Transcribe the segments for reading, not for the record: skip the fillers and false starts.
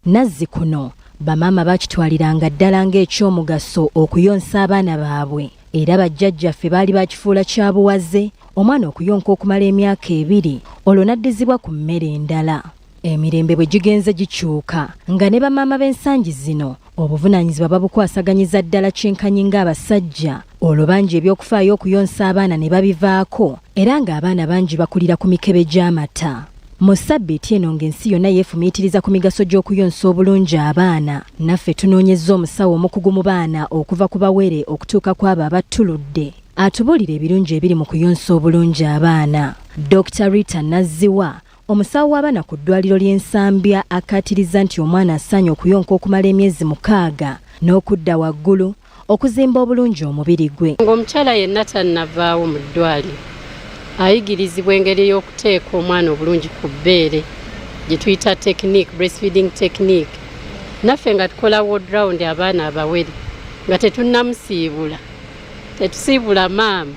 Nazzi kuno bamaama bakitwaliranga ddala ng'ekyomugaso okuyonsa abaana baabwe era bajjajjaffe baali bakifuula kya buwaze omwana okuyonka okumala emyaka 2 olwo n'addizibwa ku mmere endala. Emirembe bwe gigenze gikyuka nga ne bamaama b'ensangi zino obuvunaanyizibwa babukwasaganyiza ddala kyenkanyi ng'abasajja olwo bangi ebyokufaayo okuyonsa abaana ne babivaako era ng'abaana bangi bakulira ku mikebe gy'amata. Mu ssabbiiti eno ng'ensi yonna yeefumiitiriza ku migaso gy'okuyonsa obulungi abaana, naffe tunoonyezza omusawo omukugu mu baana okuva ku bawere okutuuka ku abo abattuludde atubuulira ebirungi ebiri mu kuyonsa obulungi abaana. Dr. Rita Nazziwa, omusawo w'abaana ku ddwaliro ly'Ensambya, akkaatiriza nti omwana asaanye okuyonka okumala emyezi 6 n'okudda waggulu okuzimba obulungi omubiri gwe. Ng'omukyala yenna tannavaawo mu ddwaliro ayigirizibwa engeri y'okuteeka omwana obulungi ku bbeere gye tuyita technique, breastfeeding technique. Naffe nga tukola ward round abaana abawere nga tetunnamusiibula, tetusiibula maama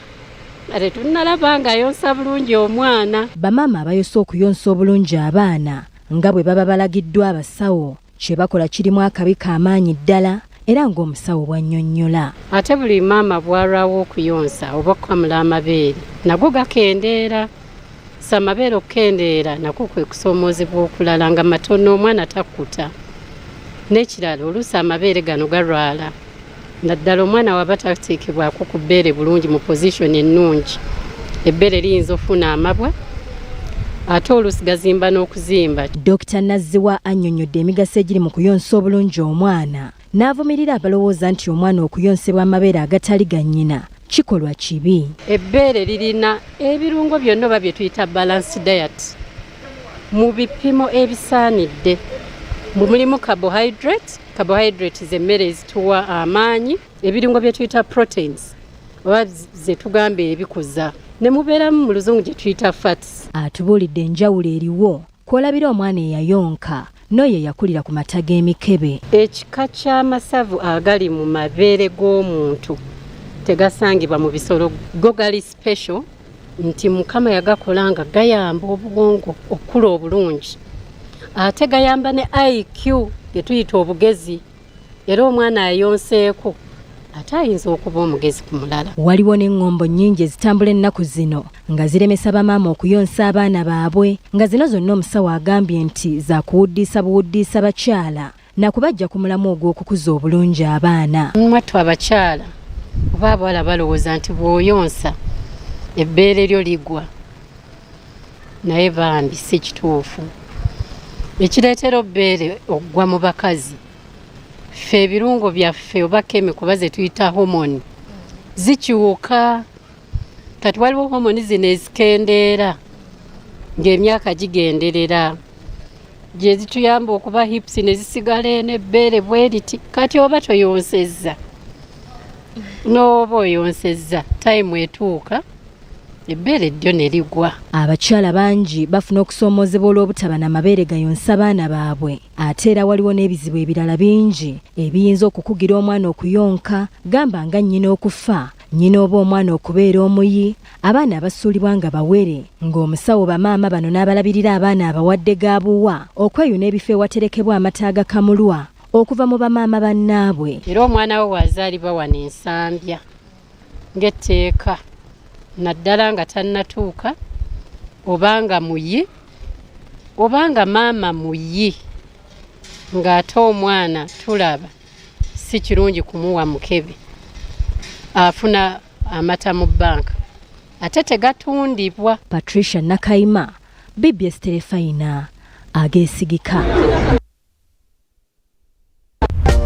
nga tetunnalaba ng'ayonsa bulungi omwana. Bamaama abayonsa okuyonsa obulungi abaana nga bwe baba balagiddwa abasawo kye bakola kirimu akabi k'amaanyi ddala era ng'omusawo bw'annyonnyola. Ate buli maama bw'alwawo okuyonsa oba okukamula amabeere nago gakendeera. Sa amabeere okukendeera nako kwe kusoomoozebwa okulala nga matono omwana takkuta. N'ekirala oluusi amabeere gano galwala naddala omwana waba tateekebwako ku bbeere bulungi mu position ennungi. Ebbeere liyinza ofuna amabwa ate oluusi gazimba n'okuzimba. Dr. Nazziwa annyonnyodde emigaso egiri mu kuyonsa obulungi omwana n'avumirira abalowooza nti omwana okuyonsebwa amabeere agatali ga nnyina kikolwa kibi. Ebbeere lirina ebirungo byonna oba bye tuyita balanced diet mu bipimo ebisaanidde. Mulimu carbohydrate z'emmere ezituwa amaanyi, ebirungo bye tuyita proteins oba ze tugamba ebikuza, ne mubeeramu mu luzungu gye tuyita fats. Atubuulidde enjawulo eriwo kw'olabira omwana eyayonka n'oyo eyakulira ku mata g'emikebe. Ekika ky'amasavu agali mu mabeere g'omuntu tegasangibwa mu bisolo, go gali special nti Mukama yagakola nga gayamba obwongo okukula obulungi. Ate gayamba ne IQ gye tuyita obugezi, era omwana ayonseeko ate ayinza okuba omugezi ku mulala. Waliwo n'eŋŋombo nnyingi ezitambula ennaku zino nga ziremesa bamaama okuyonsa abaana baabwe, nga zino zonna omusawo agambye nti za buwuddiisa bakyala na kubajja ku mulamu ogw'okukuza obulungi abaana. Mwattu abakyala oba abawala balowooza nti bw'oyonsa ebbeere lyo ligwa, naye bambi si kituufu. Ekireetera obbeere oggwa mu bakazi, ffe ebirungo byaffe oba kemiko ze tuyita homoni zikyuka. Kati waliwo homoni zino ezikendeera ng'emyaka gigenderera gye zituyamba okuba hips ne zisigala n'ebbeere bwe liti. Kati oba toyonsezza n'oba oyonsezza time etuuka ebbeere ddyo ne ligwa. Abakyala bangi bafuna okusoomoozebwa olw'obutaba n'amabeere gayonsa baana baabwe, ate era waliwo n'ebizibu ebirala bingi ebiyinza okukugira omwana okuyonka, gamba nga nnyina okufa, nnyina oba omwana okubeera omuyi, abaana abasuulibwa nga bawere, ng'omusawo bamaama bano n'abalabirira abaana abawadde gaabuwa okweyuna ebifo ewaterekebwa amata agakamulwa okuva mu bamaama bannaabwe. Era omwana we wazaalibwa wano Ensambya ng'etteeka naddala nga tannatuuka obanga muyi obanga maama muyi ng'ate omwana tulaba si kirungi kumuwa mukebe, afuna amata mu bbanka ate tegatundibwa. Patricia Nakayima, BBS Terefayina, ageesigika.